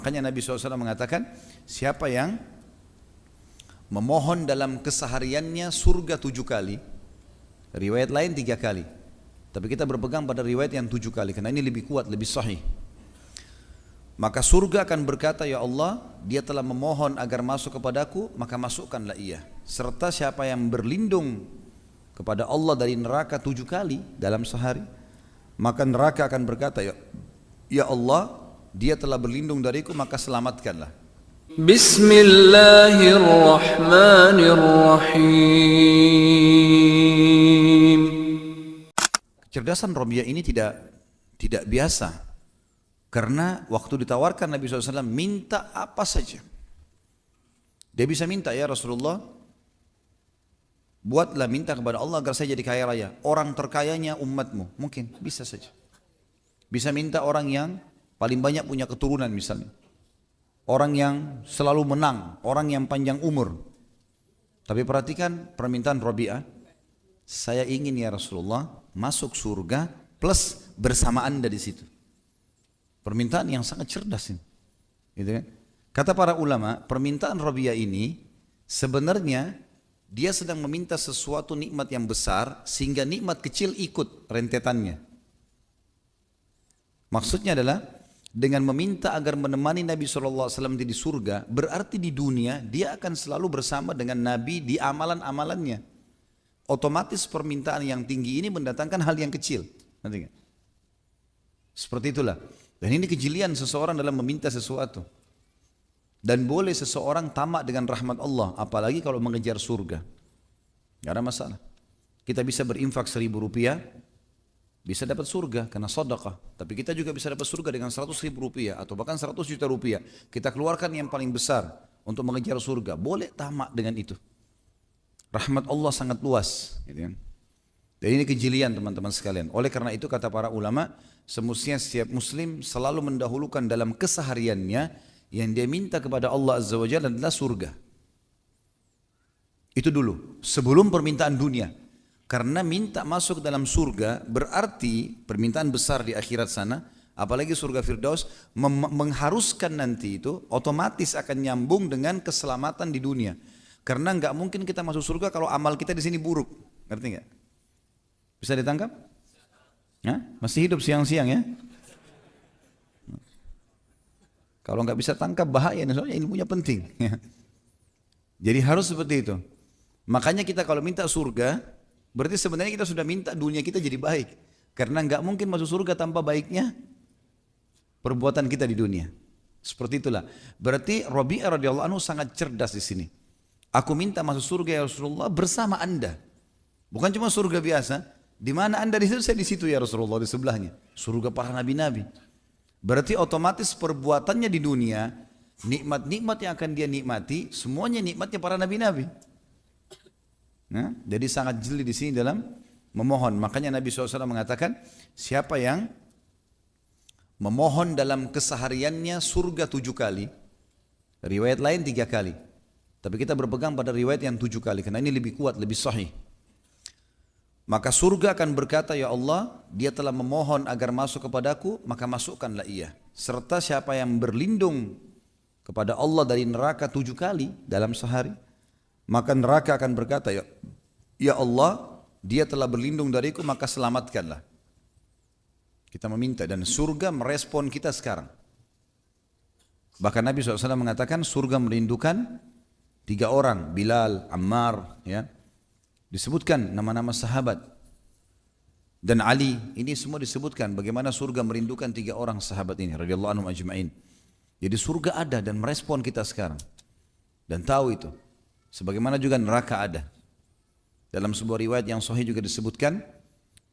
Makanya Nabi SAW mengatakan, siapa yang memohon dalam kesehariannya surga 7 kali, riwayat lain 3 kali, tapi kita berpegang pada riwayat yang 7 kali karena ini lebih kuat, lebih sahih. Maka surga akan berkata, ya Allah, dia telah memohon agar masuk kepadaku, maka masukkanlah ia. Serta siapa yang berlindung kepada Allah dari neraka 7 kali dalam sehari, maka neraka akan berkata, ya Allah, dia telah berlindung dariku, maka selamatkanlah. Bismillahirrahmanirrahim. Kecerdasan Rabi'ah ini tidak biasa. Karena waktu ditawarkan Nabi SAW minta apa saja. Dia bisa minta, ya Rasulullah, buatlah minta kepada Allah agar saya jadi kaya raya. Orang terkayanya umatmu, mungkin bisa saja. Bisa minta orang yang paling banyak punya keturunan misalnya. Orang yang selalu menang, orang yang panjang umur. Tapi perhatikan permintaan Rabi'ah. Saya ingin ya Rasulullah masuk surga plus bersama Anda di situ. Permintaan yang sangat cerdas ini. Gitu kan? Kata para ulama, permintaan Rabi'ah ini sebenarnya dia sedang meminta sesuatu nikmat yang besar sehingga nikmat kecil ikut rentetannya. Maksudnya adalah dengan meminta agar menemani Nabi SAW di surga, berarti di dunia dia akan selalu bersama dengan Nabi di amalan-amalannya. Otomatis permintaan yang tinggi ini mendatangkan hal yang kecil. Nanti kan? Seperti itulah. Dan ini kejelian seseorang dalam meminta sesuatu. Dan boleh seseorang tamak dengan rahmat Allah, apalagi kalau mengejar surga. Gak ada masalah. Kita bisa berinfak 1.000 rupiah, bisa dapat surga karena sedekah. Tapi kita juga bisa dapat surga dengan 100.000 rupiah atau bahkan 100 juta rupiah. Kita keluarkan yang paling besar untuk mengejar surga. Boleh tamak dengan itu. Rahmat Allah sangat luas. Gitu kan? Dan ini kejelian teman-teman sekalian. Oleh karena itu kata para ulama, semestinya setiap muslim selalu mendahulukan dalam kesehariannya yang dia minta kepada Allah Azza wa Jalla adalah surga. Itu dulu, sebelum permintaan dunia. Karena minta masuk dalam surga berarti permintaan besar di akhirat sana, apalagi surga Firdaus, mengharuskan nanti itu otomatis akan nyambung dengan keselamatan di dunia. Karena nggak mungkin kita masuk surga kalau amal kita di sini buruk, ngerti nggak? Bisa ditangkap? Hah? Masih hidup siang-siang ya? Kalau nggak bisa tangkap bahaya, soalnya ilmunya penting. Jadi harus seperti itu. Makanya kita kalau minta surga, berarti sebenarnya kita sudah minta dunia kita jadi baik. Karena nggak mungkin masuk surga tanpa baiknya perbuatan kita di dunia. Seperti itulah. Berarti Rabi'ah radhiyallahu anhu sangat cerdas di sini. Aku minta masuk surga ya Rasulullah bersama Anda. Bukan cuma surga biasa. Di mana Anda di situ, saya di situ ya Rasulullah, di sebelahnya. Surga para nabi-nabi. Berarti otomatis perbuatannya di dunia, nikmat-nikmat yang akan dia nikmati, semuanya nikmatnya para nabi-nabi. Nah, jadi sangat jeli di sini dalam memohon. Makanya Nabi SAW mengatakan, siapa yang memohon dalam kesehariannya surga 7 kali, riwayat lain 3 kali. Tapi kita berpegang pada riwayat yang 7 kali, karena ini lebih kuat, lebih sahih. Maka surga akan berkata, ya Allah, dia telah memohon agar masuk kepadaku, maka masukkanlah ia. Serta siapa yang berlindung kepada Allah dari neraka 7 kali dalam sehari, maka neraka akan berkata, ya Allah, dia telah berlindung dariku, maka selamatkanlah. Kita meminta dan surga merespon kita sekarang. Bahkan Nabi SAW mengatakan surga merindukan 3 orang, Bilal, Ammar, ya. Disebutkan nama-nama sahabat. Dan Ali, ini semua disebutkan bagaimana surga merindukan 3 orang sahabat ini, radhiyallahu anhum ajma'in. Jadi surga ada dan merespon kita sekarang. Dan tahu itu. Sebagaimana juga neraka ada. Dalam sebuah riwayat yang sahih juga disebutkan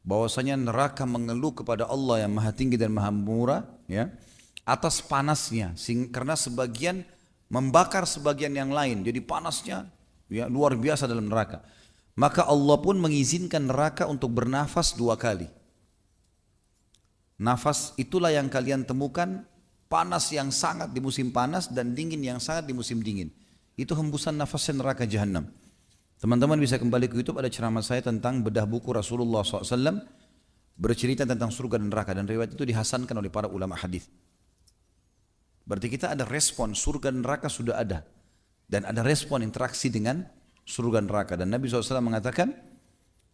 bahwasanya neraka mengeluh kepada Allah yang Maha Tinggi dan Maha Murah, ya, atas panasnya, karena sebagian membakar sebagian yang lain, jadi panasnya ya, luar biasa dalam neraka. Maka Allah pun mengizinkan neraka untuk bernafas 2 kali. Nafas itulah yang kalian temukan, panas yang sangat di musim panas dan dingin yang sangat di musim dingin. Itu hembusan nafasnya neraka Jahannam. Teman-teman bisa kembali ke YouTube, ada ceramah saya tentang bedah buku Rasulullah SAW bercerita tentang surga dan neraka, dan riwayat itu dihasankan oleh para ulama hadis. Berarti kita ada respon, surga dan neraka sudah ada. Dan ada respon interaksi dengan surga dan neraka. Dan Nabi SAW mengatakan,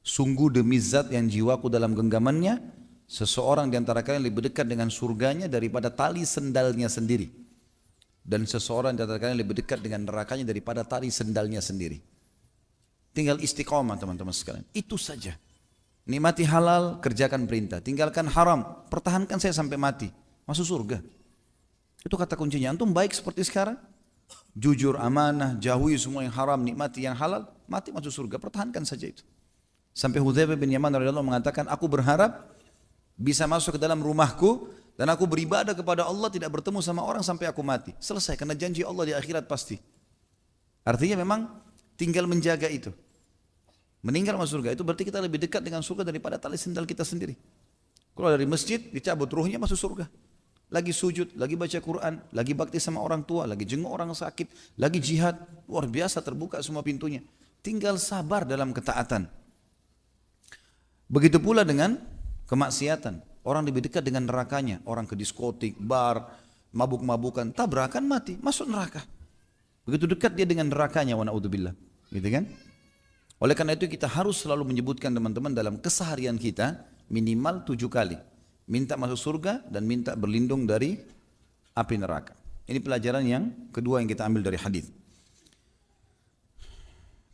sungguh demi zat yang jiwaku dalam genggamannya, seseorang di antara kalian lebih dekat dengan surganya daripada tali sendalnya sendiri. Dan seseorang di antara kalian lebih dekat dengan nerakanya daripada tali sendalnya sendiri. Tinggal istiqomah teman-teman sekalian. Itu saja. Nikmati halal, kerjakan perintah. Tinggalkan haram, pertahankan saya sampai mati. Masuk surga. Itu kata kuncinya. Antum baik seperti sekarang, jujur, amanah, jauhi semua yang haram, nikmati yang halal, mati masuk surga. Pertahankan saja itu. Sampai Hudzaifah bin Yaman radhiyallahu mengatakan, aku berharap bisa masuk ke dalam rumahku dan aku beribadah kepada Allah, tidak bertemu sama orang sampai aku mati. Selesai, karena janji Allah di akhirat pasti. Artinya memang tinggal menjaga itu. Meninggal masuk surga, itu berarti kita lebih dekat dengan surga daripada tali sendal kita sendiri. Kalau dari masjid, dicabut ruhnya masuk surga. Lagi sujud, lagi baca Quran, lagi bakti sama orang tua, lagi jenguk orang sakit, lagi jihad. Luar biasa, terbuka semua pintunya. Tinggal sabar dalam ketaatan. Begitu pula dengan kemaksiatan. Orang lebih dekat dengan nerakanya. Orang ke diskotik, bar, mabuk-mabukan, tabrakan, mati, masuk neraka. Begitu dekat dia dengan nerakanya, wa na'udzubillah. Gitu kan? Oleh karena itu kita harus selalu menyebutkan teman-teman dalam keseharian kita minimal 7 kali. Minta masuk surga dan minta berlindung dari api neraka. Ini pelajaran yang kedua yang kita ambil dari hadis.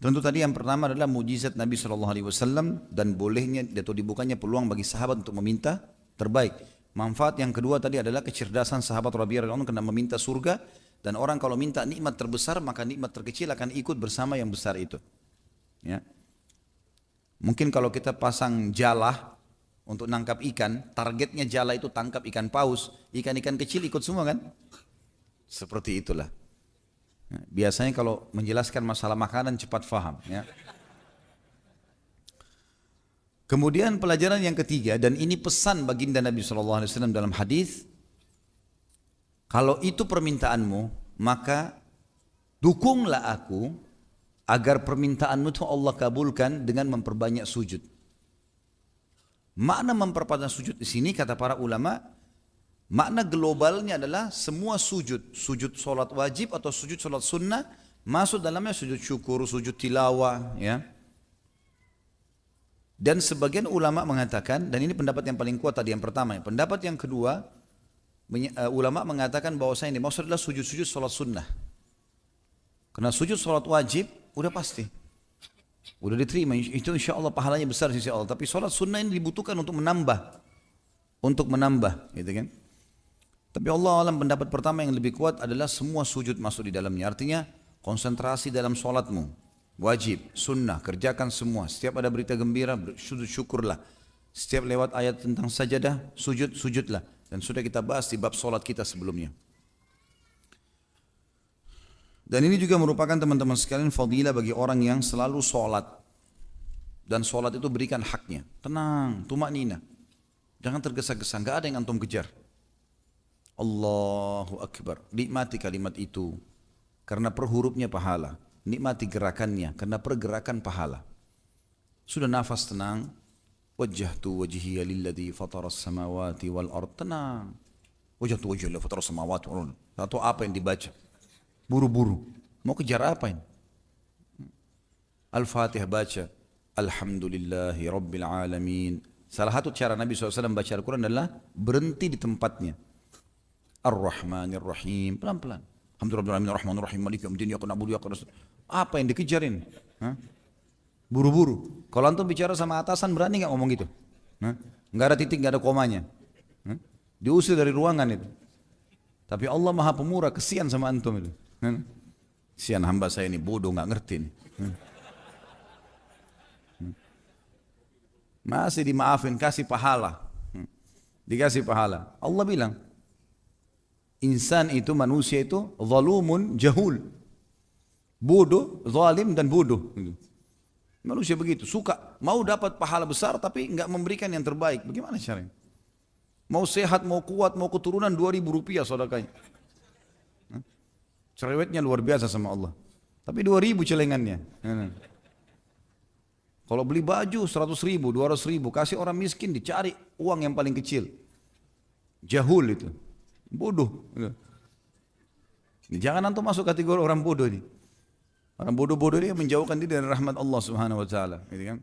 Tentu tadi yang pertama adalah mujizat Nabi SAW dan bolehnya atau dibukanya peluang bagi sahabat untuk meminta terbaik. Manfaat yang kedua tadi adalah kecerdasan sahabat radhiyallahu anhu karena meminta surga, dan orang kalau minta nikmat terbesar maka nikmat terkecil akan ikut bersama yang besar itu. Ya. Mungkin kalau kita pasang jala untuk nangkap ikan, targetnya jala itu tangkap ikan paus, ikan-ikan kecil ikut semua kan? Seperti itulah. Biasanya kalau menjelaskan masalah makanan cepat faham. Ya. Kemudian pelajaran yang ketiga, dan ini pesan baginda Nabi SAW dalam hadis, kalau itu permintaanmu, maka dukunglah aku agar permintaanmu itu Allah kabulkan dengan memperbanyak sujud. Makna memperbanyak sujud di sini kata para ulama, makna globalnya adalah semua sujud, sujud solat wajib atau sujud solat sunnah, masuk dalamnya sujud syukur, sujud tilawah, ya. Dan sebagian ulama mengatakan, dan ini pendapat yang paling kuat tadi yang pertama, ya. Pendapat yang kedua, ulama mengatakan bahwasanya ini maksud adalah sujud-sujud solat sunnah. Karena sujud solat wajib udah pasti, udah diterima, itu insya Allah pahalanya besar di sisi Allah. Tapi sholat sunnah ini dibutuhkan untuk menambah, gitu kan? Tapi Allah alam pendapat pertama yang lebih kuat adalah semua sujud masuk di dalamnya. Artinya konsentrasi dalam sholatmu, wajib, sunnah, kerjakan semua. Setiap ada berita gembira, sujud syukurlah. Setiap lewat ayat tentang sajadah, sujudlah. Dan sudah kita bahas di bab sholat kita sebelumnya. Dan ini juga merupakan teman-teman sekalian fadilah bagi orang yang selalu sholat. Dan sholat itu berikan haknya. Tenang, tumaknina. Jangan tergesa-gesa, gak ada yang antum kejar. Allahu Akbar. Nikmati kalimat itu. Karena per hurufnya pahala. Nikmati gerakannya. Karena per gerakan pahala. Sudah nafas tenang. Wajjahtu wajhiya lilladhi fataras samawati wal ard. Tenang. Wajjahtu wajhiya lilladhi fataras samawati wal ard. Atau apa yang dibaca. Buru-buru, mau kejar apa ini? Al-Fatihah baca, Alhamdulillahi Rabbil Alamin. Salah satu cara Nabi SAW baca Al-Quran adalah berhenti di tempatnya. Ar-Rahmanir Rahim, pelan-pelan. Alhamdulillah, Rahmanir Rahim, Malik Yawmiddin, Iyyaka na'budu wa iyyaka nasta'in. Apa yang dikejarin? Buru-buru. Kalau antum bicara sama atasan berani nggak ngomong gitu? Nggak ada titik, nggak ada komanya. Diusir dari ruangan itu. Tapi Allah Maha Pemurah, kesian sama antum itu. Kesian hamba saya ini bodoh, nggak ngerti nih. Masih dimaafin, kasih pahala. Dikasih pahala. Allah bilang, insan itu, manusia itu zalumun jahul. Bodoh, zalim dan bodoh. Manusia begitu, suka mau dapat pahala besar tapi nggak memberikan yang terbaik. Bagaimana caranya? Mau sehat, mau kuat, mau keturunan 2.000 rupiah sedekahnya. Cerewetnya luar biasa sama Allah. Tapi 2.000 celengannya. Kalau beli baju 100.000, 200.000, kasih orang miskin, dicari uang yang paling kecil. Jahul itu. Bodoh. Jangan antum masuk kategori orang bodoh ini. Orang bodoh-bodoh ini menjauhkan diri dari rahmat Allah Subhanahu wa taala, gitu kan?